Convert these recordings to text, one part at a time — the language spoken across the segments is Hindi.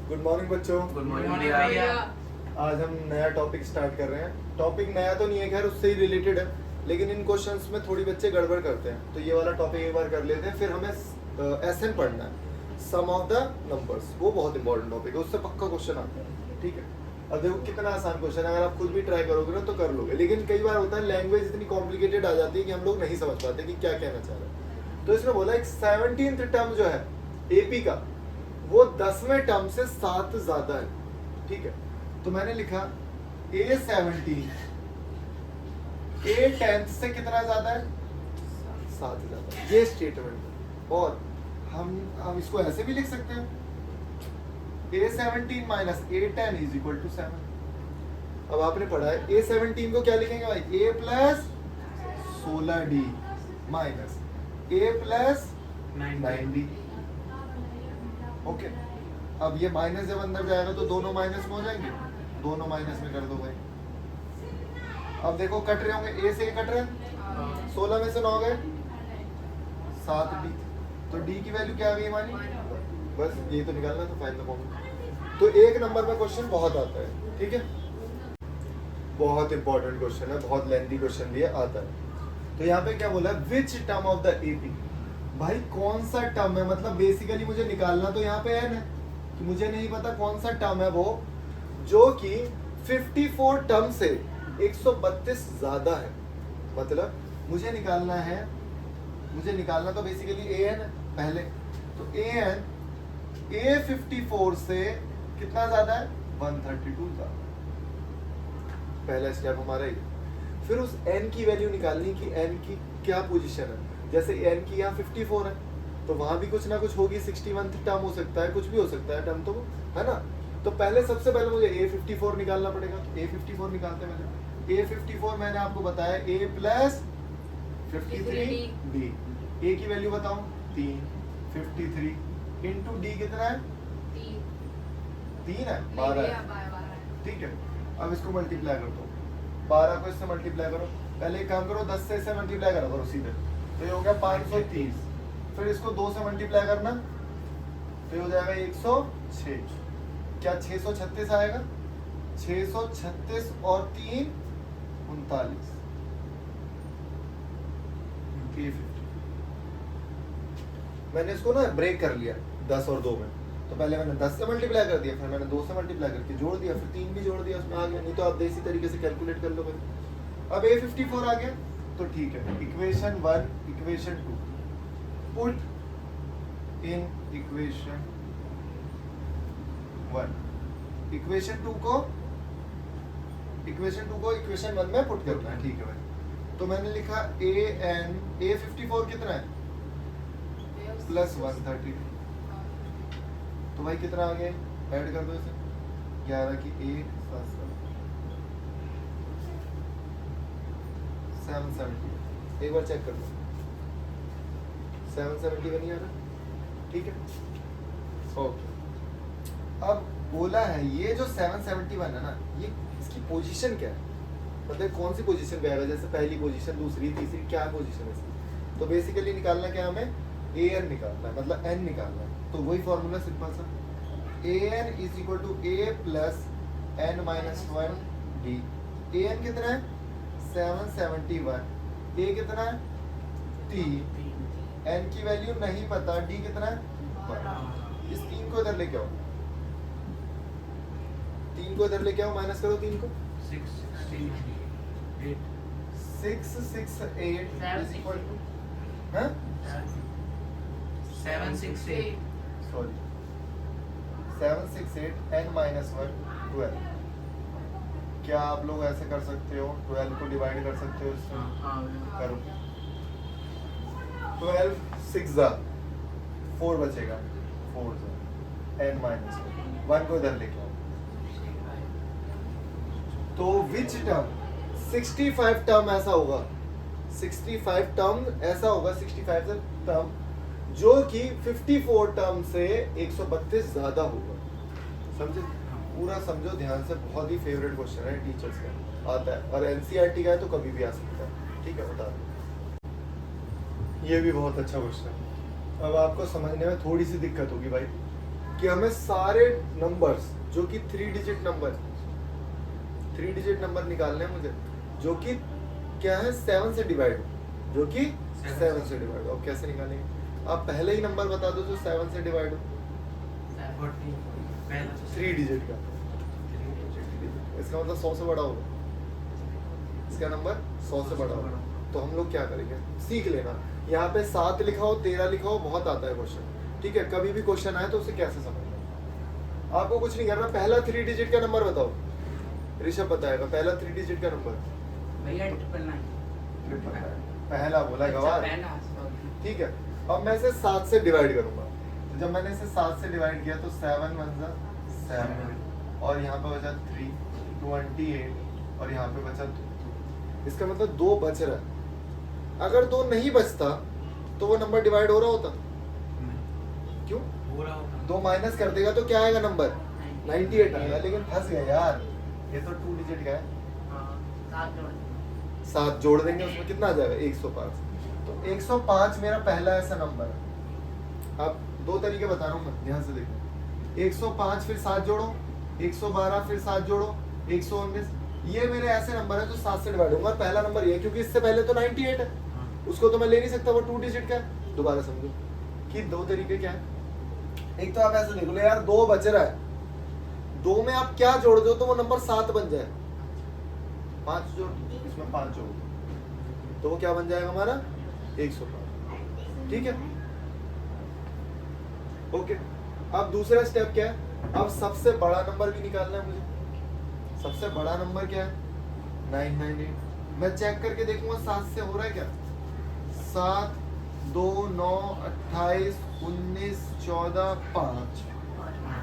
गुड मॉर्निंग बच्चों। गुड मॉर्निंग भैया। आज हम नया टॉपिक स्टार्ट कर रहे हैं। टॉपिक नया तो नहीं है, खैर उससे ही रिलेटेड है, लेकिन इन क्वेश्चंस में थोड़ी बच्चे गड़बड़ करते हैं, तो ये वाला टॉपिक एक बार कर लेते हैं। फिर हमें एसएन पढ़ना है, सम ऑफ द नंबर्स। वो बहुत इंपॉर्टेंट टॉपिक है, उससे पक्का क्वेश्चन आता है। ठीक है, अब देखो कितना आसान क्वेश्चन है, अगर आप खुद भी ट्राई करोगे ना तो कर लोगे। लेकिन कई बार होता है लैंग्वेज इतनी कॉम्प्लिकेटेड आ जाती है कि हम लोग नहीं समझ पाते कि क्या कहना चाह रहे हैं। तो इसमें बोला एक 17th टर्म जो है एपी का, वो 10वें टर्म से 7 ज्यादा है। ठीक है, तो मैंने लिखा A17 A10 से कितना ज्यादा है, 7 ज्यादा, ये स्टेटमेंट। और हम इसको ऐसे भी लिख सकते हैं A17 minus A10 is equal to 7। अब आपने पढ़ा है A17 को क्या लिखेंगे भाई, A plus 16D minus A plus 9D। Okay, अब ये माइनस जब अंदर जाएगा तो दोनों माइनस में हो जाएंगे, दोनों माइनस में कर दो भाई। अब देखो कट रहे होंगे, ए से कट रहे हैं, 16 में से 9 गए, 7D। तो D की वैल्यू क्या आ गई हमारी, बस ये तो निकालना था, फाइंड द कॉमन। तो एक नंबर में क्वेश्चन बहुत आता है। ठीक है, बहुत इंपॉर्टेंट क्वेश्चन है, बहुत लेंथी क्वेश्चन भी आता है। तो यहाँ पे क्या बोला, which term of the AP, भाई कौन सा टर्म है, मतलब बेसिकली मुझे निकालना तो यहाँ पे एन है, कि मुझे नहीं पता कौन सा टर्म है वो जो कि 54 टर्म से 132 ज्यादा है। मतलब मुझे निकालना तो बेसिकली ए एन है पहले। तो ए एन A54 से कितना ज्यादा है, 132 ज्यादा। पहला स्टेप हमारा ये। फिर उस n की वैल्यू निकालनी कि n की क्या पोजीशन है। जैसे n की यहाँ 54 है, तो वहां भी कुछ ना कुछ होगी, 61 टर्म हो सकता है, कुछ भी हो सकता है टर्म, तो है ना। तो सबसे पहले मुझे A54 निकालना पड़ेगा। A54 निकालते हैं। A54 मैंने आपको बताया A प्लस 53D। A की वैल्यू बताऊं 3, 53 इंटू D कितना है, 3 है, 12 है। ठीक है, अब इसको मल्टीप्लाई कर दो, 12 को इससे मल्टीप्लाई करो। पहले एक काम करो, 10 से इसे मल्टीप्लाई करो सीधे, तो ये हो गया 530। फिर इसको 2 से मल्टीप्लाई करना, तो ये हो जाएगा 106। क्या 636 आएगा, 636 और 3 39। मैंने इसको ना ब्रेक कर लिया 10 और 2 में। तो पहले मैंने 10 से मल्टीप्लाई कर दिया, फिर मैंने 2 से मल्टीप्लाई करके जोड़ दिया, फिर 3 भी जोड़ दिया, उसमें आ गया। नहीं तो आप देसी तरीके से कैलकुलेट कर लो भाई। अब A54 आ गया, तो ठीक है, equation 1 equation 2 put in equation 1, equation 2 को इक्वेशन 1 में पुट करना है। ठीक है भाई, तो मैंने लिखा A54 कितना है, प्लस 130। तो भाई कितना आ गया, ऐड कर दो इसे, 11 की A 770। एक बार चेक कर लो, 770 का नहीं आ रहा। ठीक है, ओके। अब बोला है ये जो 771 है ना, ये इसकी पोजीशन क्या है, मतलब कौन सी पोजीशन पे आएगा, जैसे पहली पोजीशन, दूसरी, तीसरी, क्या पोजीशन है इसकी। तो बेसिकली निकालना क्या हमें, an निकालना है, मतलब n निकालना है। तो वही फॉर्मूला सिंपल सा, an is equal to a plus n minus 1d। an कितना है 771, a कितना है 3, n की वैल्यू नहीं पता, d कितना है 1। इस 3 को इधर लेके आओ, 3 को इधर लेके आओ, माइनस करो 3 को, 668 is equal to 768 sorry 768 n minus 1 12। क्या आप लोग ऐसे कर सकते हो, 12 को डिवाइड कर सकते हो इससे, करो। 12 6 जा 4 बचेगा, 4 जा n माइनस 1 को इधर लेके आओ। तो विच टर्म 65 टर्म ऐसा होगा, 65 टर्म ऐसा होगा, 65 टर्म जो कि 54 टर्म से 132 ज्यादा होगा। समझे, पूरा समझो ध्यान से, बहुत ही फेवरेट क्वेश्चन है टीचर्स का, आता है, और एनसीईआरटी का है तो कभी भी आ सकता है। ठीक है, बता दो, ये भी बहुत अच्छा क्वेश्चन है। अब आपको समझने में थोड़ी सी दिक्कत होगी भाई, कि हमें सारे नंबर्स जो कि 3 डिजिट नंबर निकालने हैं मुझे, जो कि क्या है 7 से डिवाइड, जो कि 7 से डिवाइड। अब कैसे निकालेंगे? आप पहले ही नंबर बता दो जो 7 से डिवाइड हो, 3 डिजिट का। इसका मतलब 100 से बड़ा होगा, इसका नंबर 100 से बड़ा होगा। तो हम लोग क्या करेंगे, सीख लेना। यहाँ पे 7 लिखा हो, 13 लिखा हो, बहुत आता है क्वेश्चन, ठीक है। कभी भी क्वेश्चन आए तो उसे कैसे समझना, आपको कुछ नहीं करना। पहला 3 डिजिट का नंबर बताओ, ऋषभ बताएगा। पहला 3 डिजिट का नंबर भैया 999 पहला बोला गवार, ठीक है। अब मैं इसे 7 से डिवाइड करूंगा, तो जब मैंने इसे 7 से डिवाइड किया तो 7 1 जा 7, और यहाँ पे बचा 3 28, और यहाँ पे बचा 2। इसका मतलब 2 बच रहा है। अगर 2 नहीं बचता तो वो नंबर डिवाइड हो रहा होता, क्यों? 2 माइनस कर देगा तो क्या आएगा नंबर? 98 आएगा। लेकिन फंस गया यार, ये तो 2 डिजिट का है। 7 जोड़ देंगे उसमें कितना आ जाएगा? 105। तो 105 मेरा पहला ऐसा नंबर है। अब 2 तरीके बता रहा हूँ मैं, ध्यान से देखो। 105 फिर 7 जोड़ो, 112 फिर 7 जोड़ो, 119। ये मेरे ऐसे नंबर है जो 7 से डिवाइड होंगे। पहला नंबर ये, क्योंकि इससे पहले तो 98 है, उसको तो मैं ले नहीं सकता, वो 2 डिजिट का है। दोबारा समझो कि 2 तरीके क्या है। एक तो आप ऐसे देख लो यार, 2 बच रहा है, 2 में आप क्या जोड़ दो तो वो नंबर 7 बन जाए। 5 जोड़, इसमें 5 जोड़ तो वो क्या बन जाएगा हमारा? 105, ठीक है। ओके, अब दूसरा स्टेप क्या है? अब सबसे बड़ा नंबर भी निकालना है मुझे। सबसे बड़ा नंबर क्या है? 998। मैं चेक करके देखूंगा 7 से हो रहा है क्या। 7 2 9 28 19 14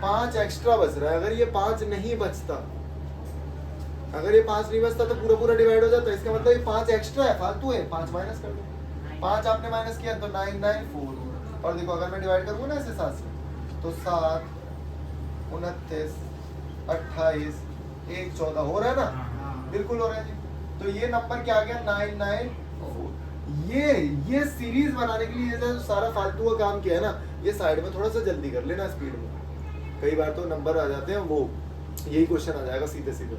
5 एक्स्ट्रा बच रहा है। अगर ये 5 नहीं बचता, अगर ये 5 नहीं बचता तो पूरा पूरा डिवाइड हो जाता है। इसका मतलब ये 5 एक्स्ट्रा है, फालतू है। 5 माइनस कर दो, 5 आपने माइनस किया तो 994। और देखो अगर मैं डिवाइड करूंगा ना ऐसे 7 से, तो 7 29 28 1 14 हो रहा है ना? बिल्कुल हो रहा है जी। तो ये नंबर क्या आ गया? 994। ये सीरीज बनाने के लिए जो सारा फालतू का काम किया है ना, ये साइड में थोड़ा सा जल्दी कर लेना स्पीड में। कई बार तो नंबर आ जाते हैं, वो यही क्वेश्चन आ जाएगा सीधे सीधे,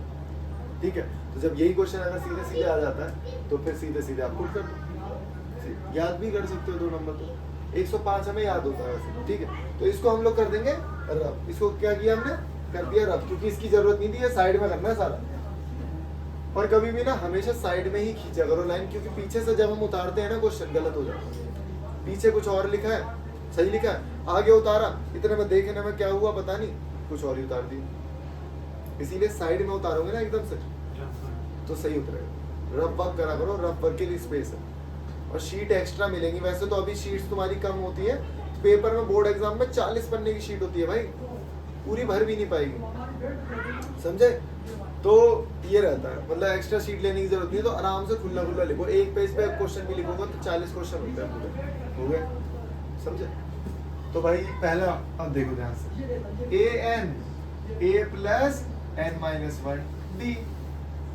ठीक है। तो जब यही क्वेश्चन अगर सीधे सीधे आ जाता है तो फिर सीधे सीधे आप पुट कर दो, याद भी कर सकते हो 2 नंबर। तो 105 हमें याद होता है वैसे, ठीक है। तो इसको हम लोग कर देंगे रफ। इसको क्या किया हमने? कर दिया रफ, क्योंकि इसकी जरूरत नहीं थी, ये साइड में करना है सारा। और कभी भी ना हमेशा साइड में ही खींचा करो लाइन, क्योंकि पीछे से जब हम उतारते हैं ना क्वेश्चन गलत हो जाता है। पीछे कुछ और लिखा है, सही लिखा है, आगे उतारा, इतने में देखने में क्या हुआ पता नहीं, कुछ और ही उतार दिया। इसीलिए साइड में उतारोगे ना एकदम से तो सही उतरेगा। रफ वर्क करा करो, रफ वर्क के लिए स्पेस है। और शीट एक्स्ट्रा मिलेंगी। वैसे तो अभी शीट्स तुम्हारी कम होती है, पेपर में बोर्ड एग्जाम में 40 पन्ने की शीट होती है भाई, पूरी भर भी नहीं पाएगी, समझे? तो ये रहता है, मतलब एक्स्ट्रा शीट लेने की जरूरत नहीं है। तो आराम से खुला खुला लिखो, एक पेज पे क्वेश्चन भी लिखोगे तो 40 क्वेश्चन होते हैं पूरे, हो गए, समझे? तो भाई पहला अब देखो ध्यान से, a plus n minus 1 d।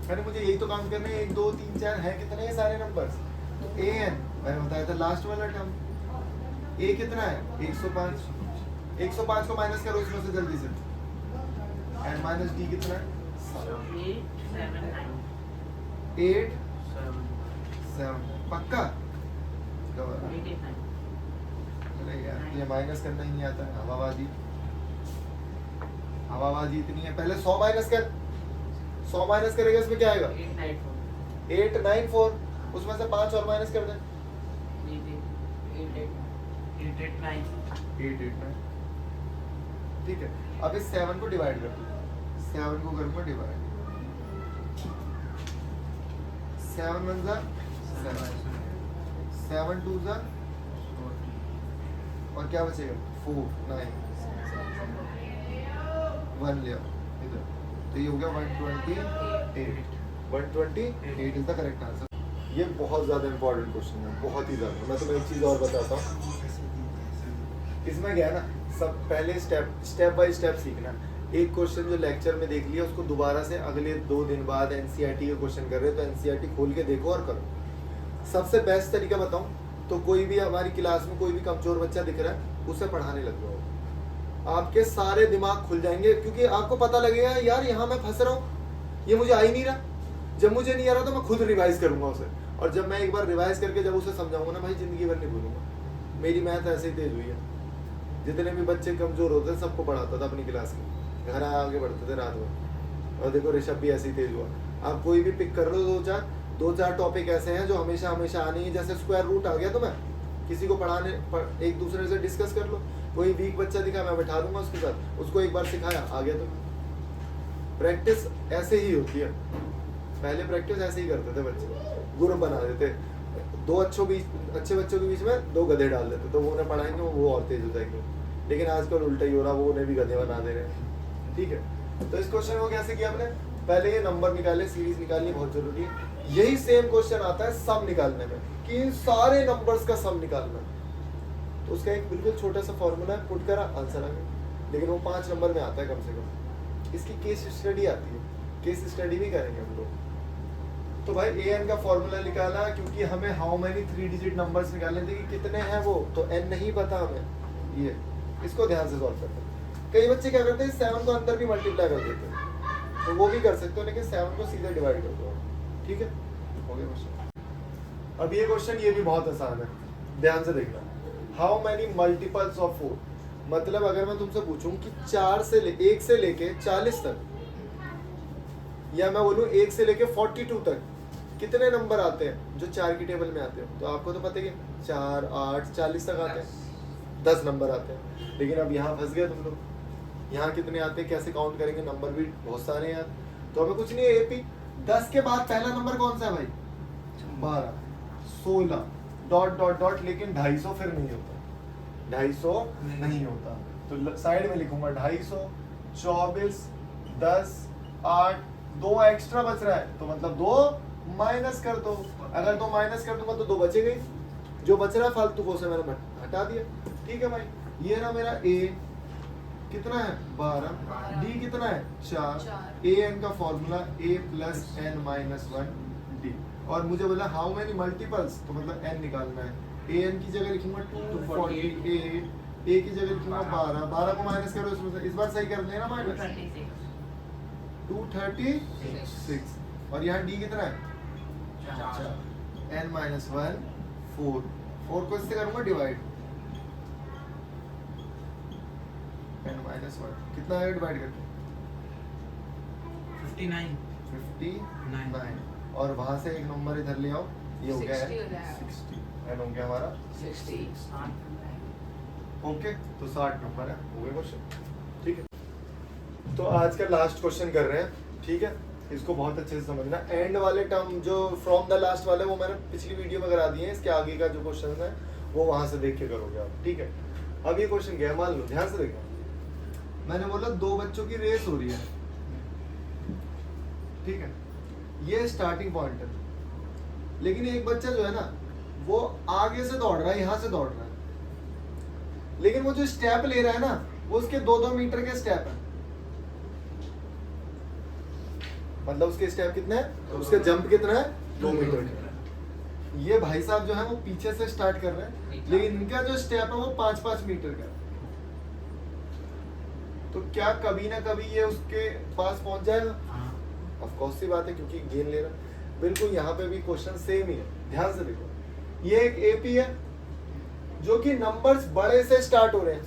मैंने मुझे यही तो काम करना है। 1 2 3 4 है कितने ये सारे नंबर्स। तो an मैंने बताया था लास्ट वाला टर्म। a कितना है? 105। 105 को माइनस करो इसमें से जल्दी से। n माइनस d कितना है? 8 7। पक्का? अरे यार ये माइनस करना ही नहीं आता है। हवाबाजी इतनी है। पहले 100 माइनस कर, 100 माइनस करेगा इसमें क्या आएगा? 894। उसमें से 5 और माइनस कर दे, 889। ठीक है। अब इस 7 को डिवाइड कर दो, 7 को करूंगा डिवाइड, 7 1 जा 7 2 जा, और क्या बचेगा? 4 9 1 ले आओ इधर। तो ये हो गया 128। 128 इज द करेक्ट आंसर। ये बहुत ज़्यादा इंपॉर्टेंट क्वेश्चन है, बहुत ही ज़्यादा। मैं तुम्हें एक चीज़ और बताता हूँ। इसमें क्या है ना, सब पहले स्टेप बाय स्टेप सीखना। एक क्वेश्चन जो लेक्चर में देख लिया उसको दोबारा से अगले 2 दिन बाद एनसीईआरटी के क्वेश्चन कर रहे हो तो एनसीईआरटी खोल के देखो और करो। सबसे बेस्ट तरीका बताऊं तो कोई भी हमारी क्लास में कोई भी कमजोर बच्चा दिख रहा है उसे पढ़ाने लग जाओ। आपके सारे दिमाग खुल जाएंगे, क्योंकि आपको पता लगेगा यार यहाँ मैं फंस रहा हूँ, ये मुझे आ ही नहीं रहा। जब मुझे नहीं आ रहा तो मैं खुद रिवाइज करूंगा उसे, और जब मैं एक बार रिवाइज करके जब उसे समझाऊंगा ना भाई, जिंदगी भर नहीं भूलूंगा। मेरी मैथ ऐसे ही तेज हुई है, जितने भी बच्चे कमजोर होते हैं सबको पढ़ाता था अपनी क्लास में, घर आगे बढ़ते थे रात में। और देखो ऋषभ भी ऐसे ही तेज हुआ। आप कोई भी पिक कर लो, दो चार टॉपिक ऐसे हैं जो हमेशा हमेशा आने ही, जैसे स्क्वायर रूट आ गया तो मैं किसी को पढ़ाने एक दूसरे से डिस्कस कर लो, कोई वीक बच्चा दिखा मैं बैठा दूंगा उसके साथ, उसको एक बार सिखाया आ गया। तो प्रैक्टिस ऐसे ही होती है, पहले प्रैक्टिस ऐसे ही करते थे बच्चे, ग्रुप बना देते, दो अच्छे बच्चों के बीच में दो गधे डाल देते, तो वो उन्हें पढ़ाएंगे वो और तेज हो जाएंगे। लेकिन आजकल उल्टा ही हो रहा, वो उन्हें भी गधे बना दे रहे हैं। ठीक है, तो इस क्वेश्चन को कैसे किया हमने, पहले ये नंबर निकाले, सीरीज निकालनी बहुत जरूरी है। यही सेम क्वेश्चन आता है सम निकालने में, कि सारे नंबर्स का सम निकालना। तो उसका एक बिल्कुल छोटा सा फॉर्मूला है, पुट करा आंसर आ गया, लेकिन वो 5 नंबर में आता है कम से कम। इसकी केस स्टडी आती है, केस स्टडी भी करेंगे हम लोग। तो भाई an का फॉर्मूला निकाला, क्योंकि हमें हाउ मेनी 3 डिजिट नंबर्स निकालने थे कि कितने हैं वो, तो n नहीं पता हमें, ये इसको ध्यान से सॉल्व करते हैं। कई बच्चे क्या करते हैं 7 को अंदर भी मल्टीप्लाई कर देते हैं, तो वो भी कर सकते हो, लेकिन 7 को सीधे डिवाइड कर दो। ठीक है, हो गया क्वेश्चन। अब ये क्वेश्चन ये भी बहुत आसान है, ध्यान से देखना। हाउ मेनी मल्टीपल्स ऑफ 4, मतलब अगर मैं तुमसे पूछूं कि 1 से लेके 40 तक, या मैं बोलूं 1 से लेके 42 तक कितने नंबर आते हैं जो 4 की टेबल में आते हैं, तो आपको तो पता ही है 4, 8, 40 तक आते हैं, 10 नंबर आते हैं। लेकिन अब यहाँ फंस गए तुम लोग, यहाँ कितने आते हैं, कैसे काउंट करेंगे, नंबर भी बहुत सारे हैं। तो हमें कुछ नहीं है, एपी 10 के बाद पहला नंबर कौन सा है भाई, 12, 16 डॉट डॉट डॉट, लेकिन 250 फिर नहीं होता, 250 नहीं होता, तो साइड में लिखूंगा 250, 24, 10, 8, 2 एक्स्ट्रा बच रहा है, तो मतलब 2 माइनस कर दो। अगर 2 माइनस कर दूंगा तो 2 बचे गई, जो बच रहा है फालतू को से मैंने हटा दिया। ठीक है भाई, ये ना मेरा a कितना है 12, d कितना है 4, an का formula a plus n minus 1 d, और मुझे बोला हाउ मेनी मल्टीपल्स, तो मतलब n निकालना है। an की जगह लिखूंगा 248, a की जगह लिखूंगा 12 को माइनस करो इसमें से, इस बार सही कर लेना, माइनस 236, और यहाँ d कितना है 4, n माइनस 1 4 को इससे करूंगा डिवाइड, n माइनस 1 कितना है डिवाइड करके 59, और वहां से एक नंबर इधर ले आओ, ये हो गया 60, n हो गया हमारा 60। ओके, तो 60 नंबर है, हो गया क्वेश्चन। ठीक है, तो आज का लास्ट क्वेश्चन कर रहे हैं। ठीक है, इसको बहुत अच्छे से समझना। एंड वाले टर्म जो फ्रॉम द लास्ट वाले, वो मैंने पिछली वीडियो में करा दिए हैं, इसके आगे का जो क्वेश्चन है वो वहां से देख के करोगे आप। ठीक है, अब ये क्वेश्चन क्या है, मान लो, ध्यान से देखो, मैंने बोला 2 बच्चों की रेस हो रही है। ठीक है, ये स्टार्टिंग पॉइंट है, लेकिन एक बच्चा जो है ना वो आगे से दौड़ रहा है, यहां से दौड़ रहा है, लेकिन वो जो स्टेप ले रहा है ना वो उसके 2-2 मीटर के स्टेप है। मतलब उसके स्टेप कितने हैं, तो उसका जंप कितना है 2 मीटर का। ये भाई साहब जो है वो पीछे से स्टार्ट कर रहे हैं, लेकिन इनका जो स्टेप है वो 5-5 मीटर का। तो क्या कभी ना कभी ये उसके पास पहुंच जाएगा? ऑफ कोर्स सी बात है, क्योंकि गेन ले रहा है। बिल्कुल यहाँ पे भी क्वेश्चन सेम ही है, ध्यान से देखो। ये एक एपी है जो कि नंबर्स बड़े से स्टार्ट हो रहे हैं,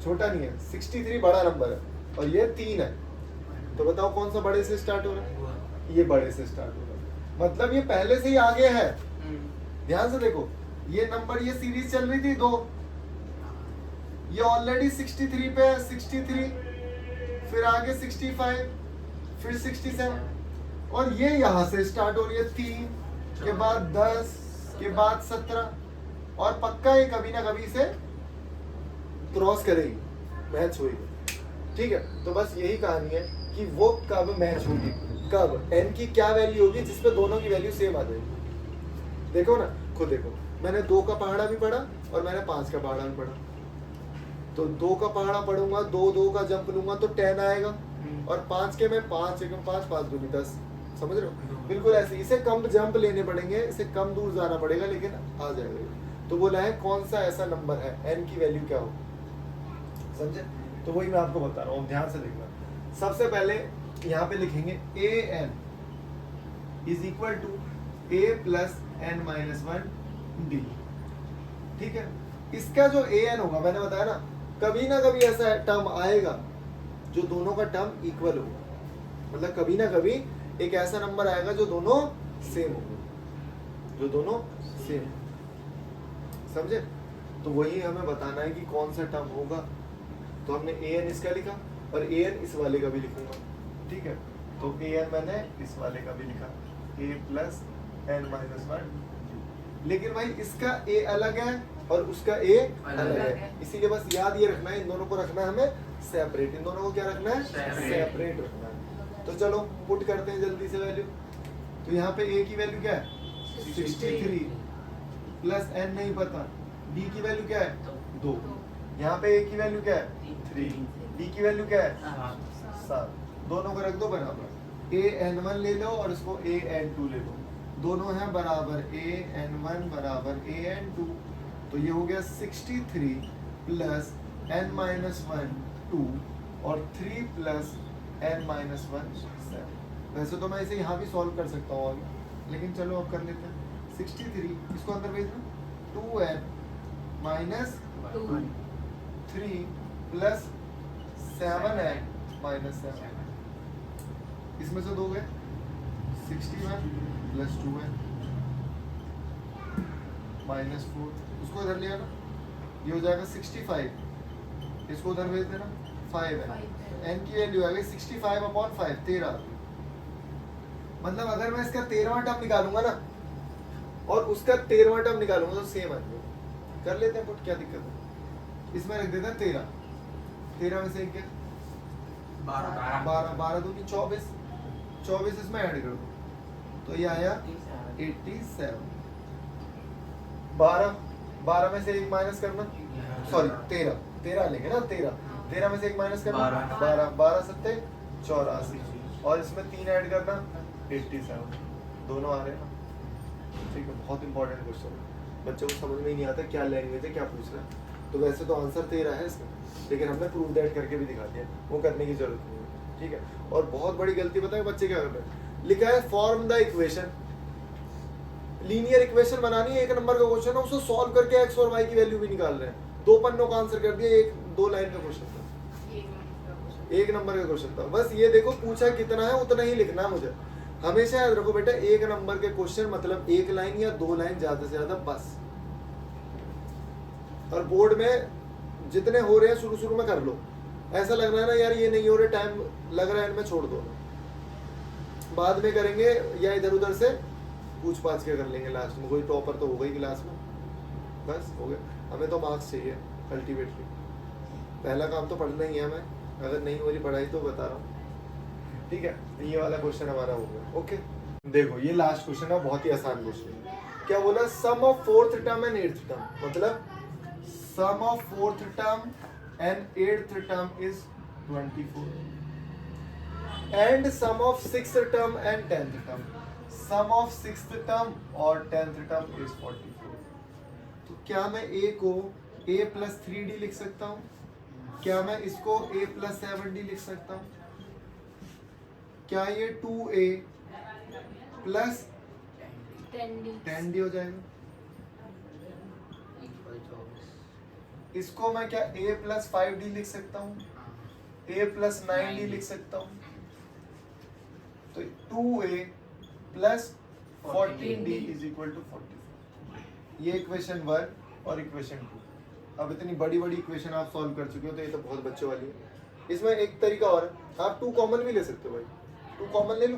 छोटा नहीं है, 63 बड़ा नंबर है और ये 3 है। तो बताओ कौन सा बड़े से स्टार्ट हो रहा है? ये बड़े से स्टार्ट हो रहा है, मतलब ये पहले से ही आगे है। ध्यान से देखो, ये नंबर, ये सीरीज चल रही थी 2, ये ऑलरेडी 63 पे है, 63, फिर आगे 65, फिर 67, और ये यहाँ से स्टार्ट हो रही है 3 के बाद 10 के बाद 17, और पक्का ये कभी ना कभी से क्रॉस करेगी, मैच होगी। ठीक है, तो बस यही कहानी है कि वो कब मैच होगी, कब n की क्या वैल्यू होगी जिसपे दोनों की वैल्यू सेम आ जाएगी। देखो ना, खुद देखो, मैंने 2 का पहाड़ा भी पढ़ा और मैंने 5 का पहाड़ा भी पढ़ा। तो 2 का पहाड़ा पढ़ूंगा, 2 का जंप लूंगा तो 10 आएगा, और 5 के में 5 1 5 5 2 10, समझ रहे हो? बिल्कुल ऐसे, इसे कम जंप लेने पड़ेंगे, इसे कम दूर जाना पड़ेगा, लेकिन आ जाएगा। तो बोला है कौन सा ऐसा नंबर है n की वैल्यू क्या हो, समझे? तो वही मैं आपको बता रहा हूँ, ध्यान से देखना। सबसे पहले यहाँ पे लिखेंगे A N is equal to A plus N minus one D. ठीक है, इसका जो ए एन होगा, मैंने बताया ना, कभी ना कभी ऐसा टर्म आएगा जो दोनों का टर्म इक्वल होगा। मतलब कभी ना कभी एक ऐसा नंबर आएगा जो दोनों सेम होगा, जो दोनों सेम, समझे? तो वही हमें बताना है कि कौन सा टर्म होगा। तो हमने ए एन इसका लिखा और ए एन इस वाले का भी लिखूंगा। ठीक है, तो ए एन मैंने इस वाले का भी लिखा, ए प्लस एन माइनस वन। लेकिन भाई इसका ए अलग है और उसका ए अलग है, इसीलिए बस याद ये रखना है, इन दोनों को रखना है हमें सेपरेट। इन दोनों को क्या रखना है? सेपरेट रखना है। तो चलो पुट करते हैं जल्दी से वैल्यू। तो यहाँ पे ए की वैल्यू क्या है? 63 प्लस एन नहीं पता, डी की वैल्यू क्या है? 2। यहाँ पे ए की वैल्यू क्या है? 3, डी की वैल्यू क्या है? 7। दोनों को रख दो बराबर, ए एन वन ले लो और इसको ए एन टू ले लो, दोनों हैं बराबर, ए एन वन बराबर ए एन टू। तो ये हो गया 63 प्लस एन माइनस वन 2 और 3 प्लस एन माइनस वन 7। वैसे तो मैं इसे यहाँ भी सॉल्व कर सकता हूँ आगे, लेकिन चलो अब कर लेते हैं। 63 इसको अंदर भेज दो, 2n minus 3 plus 7n minus 7। इसमें से 2 गए, 61 प्लस 2n माइनस 4। उसको इधर लिया ना, ये हो जाएगा 65, इसको उधर भेज देना, 5n। n की वैल्यू आ गई 65/5, 13। मतलब अगर मैं इसका 13वां टर्म निकालूंगा ना और उसका 13वां टर्म निकालूंगा तो सेम आ जाएगा। कर लेते हैं पुट, क्या दिक्कत है? इसमें रख देते हैं 13, 13 में से एक क्या? 12, 12 दूनी 24, 24 इसमें ऐड कर दो तो ये आया 87। 12 में से एक माइनस करना, सॉरी 13 लेंगे ना, 13 में से एक माइनस करना, 12 सत्ते 84 और इसमें 3 ऐड करना 87। दोनों आ रहे हैं ना? ठीक है, बहुत इंपॉर्टेंट क्वेश्चन है, बच्चों को समझ में ही नहीं आता क्या लैंग्वेज है, क्या पूछ रहा है। तो वैसे तो आंसर 13 है इसका, लेकिन हमने प्रूव दैट करके भी दिखा दिया, वो करने की जरूरत नहीं है। ठीक है, और बहुत बड़ी गलती पता है बच्चे क्या कर रहे हैं? लिखा है form the equation, linear equation बनानी है, 1 नंबर का क्वेश्चन है, उसको सॉल्व करके एक्स और वाई की वैल्यू भी निकाल रहे हैं। 2 पन्नों का आंसर कर दिया, 1-2 लाइन का क्वेश्चन था, 1 नंबर का क्वेश्चन था। बस ये देखो पूछा कितना है उतना ही लिखना है मुझे। हमेशा याद रखो बेटा, 1 नंबर के क्वेश्चन मतलब 1 लाइन या 2 लाइन ज्यादा से ज्यादा बस। और बोर्ड में जितने हो रहे हैं शुरू में कर लो, ऐसा लग रहा है ना यार ये नहीं हो रहे, टाइम लग रहा है इनमें, छोड़ दो, बाद में करेंगे या इधर उधर से पूछ पाछ के कर लेंगे, लास्ट में कोई टॉपर तो होगा ही क्लास में, बस हो गया। हमें तो मार्क्स चाहिए अल्टीमेटली, पहला काम तो पढ़ना ही है हमें, अगर नहीं हो रही पढ़ाई तो बता रहा हूँ। ठीक है, ये वाला क्वेश्चन हमारा हो गया। ओके, देखो ये लास्ट क्वेश्चन है, बहुत ही आसान क्वेश्चन है। क्या बोला? Sum of 4th term and 8th term, मतलब sum of 4th term and 8th term is 24 and sum of 6th term and 10th term, sum of 6th term और 10th टर्म इज 44। तो क्या मैं a को a प्लस 3d लिख सकता हूँ? क्या मैं इसको a प्लस 7d लिख सकता हूँ? क्या ये 2a प्लस 10d हो जाएगा? इसको मैं क्या a प्लस 5d लिख सकता हूँ? a प्लस 9d लिख सकता हूँ? तो 2a plus 14d is equal to 44। ये इक्वेशन 1 और इक्वेशन 2। अब इतनी बड़ी बड़ी इक्वेशन आप सॉल्व कर चुके हो तो ये तो बहुत बच्चों वाली है। इसमें एक तरीका और है, आप 2 कॉमन भी ले सकते हो भाई, 2 कॉमन ले लो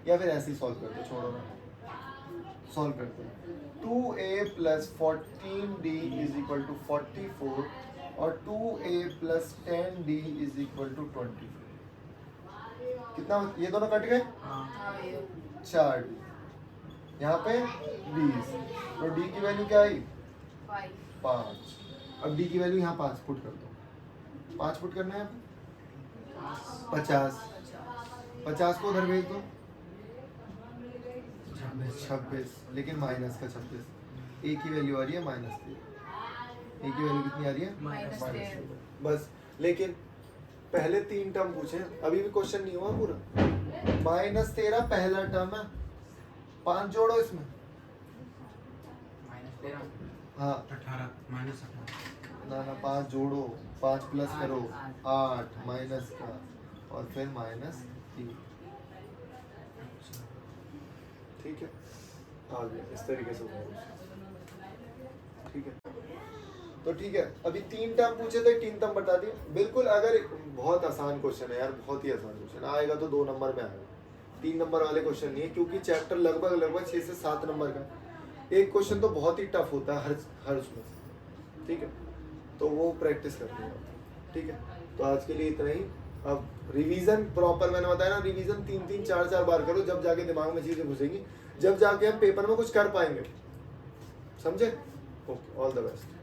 या फिर ऐसे ही सॉल्व कर दो, छोड़ो ना, सॉल्व करते हैं। 2a plus 14d is equal to 44 और 2a plus 10d is equal to 24। कितना? ये दोनों कट गए, 4d, यहाँ पे 20, तो d की वैल्यू क्या आई? 5। अब d की वैल्यू यहाँ 5 पुट कर दो, 5 पुट करना है, 50 को उधर भेज दो, 26, लेकिन माइनस का 26। a की वैल्यू आ रही है -3, a की वैल्यू कितनी आ रही है? -3। बस। लेकिन पहले 3 टर्म पूछे, अभी भी क्वेश्चन नहीं हुआ पूरा। माइनस तेरा पहला टर्म है, 5 जोड़ो इसमें। -13 हाँ 18 -18 ना 5 जोड़ो, 5 प्लस करो 8 माइनस का और फिर -3। ठीक है, आ गया इस तरीके से होगा। ठीक है, तो ठीक है, अभी 3 टर्म पूछे थे, 3 टर्म बता दिए। बिल्कुल, अगर बहुत आसान क्वेश्चन है यार, बहुत ही आसान क्वेश्चन आएगा तो 2 नंबर में आएगा, 3 नंबर वाले क्वेश्चन नहीं है, क्योंकि चैप्टर लगभग 6 से 7 नंबर का। एक क्वेश्चन तो बहुत ही टफ होता है हर उसमें से। ठीक है, तो वो प्रैक्टिस करते हैं। ठीक है, तो आज के लिए इतना ही। अब रिवीजन प्रॉपर, मैंने बताया ना, रिवीजन 3-3 4-4 बार करो, जब जाके दिमाग में चीजें घुसेंगी, जब जाके हम पेपर में कुछ कर पाएंगे। समझे? Okay, all the best.